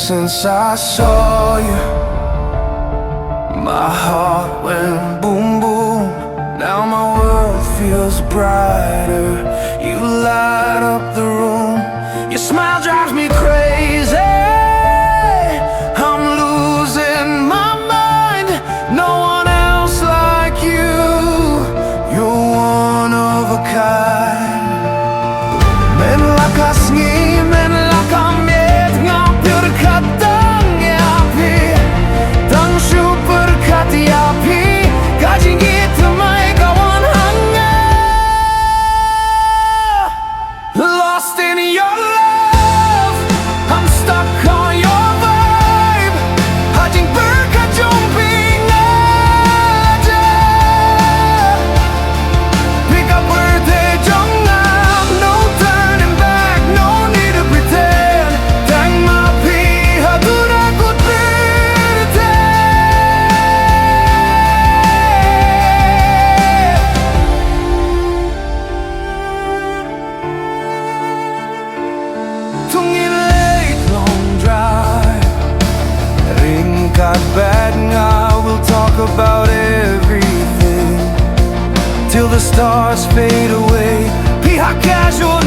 since I saw you. My heart went boom boom. Now my world feels brighter. You light up the room. Your smile drives me crazy. I'm losing my mind. No one else like you. You're one of a kind. Men laka sngi, men laka met ngapur katang yapi. Tang super kat yapi. Ka jingieit Thymmai kawan hanga. Lost in your love, I'm stuck on your vibe. Ha Jingieit Jongphi naja. Pick up where they jong up, no turning back, no need to pretend. Thymmai pi hadura kut birte. Tungin late long drive. Ringkat bad nga, we'll talk about everything till the stars fade away. Piha casual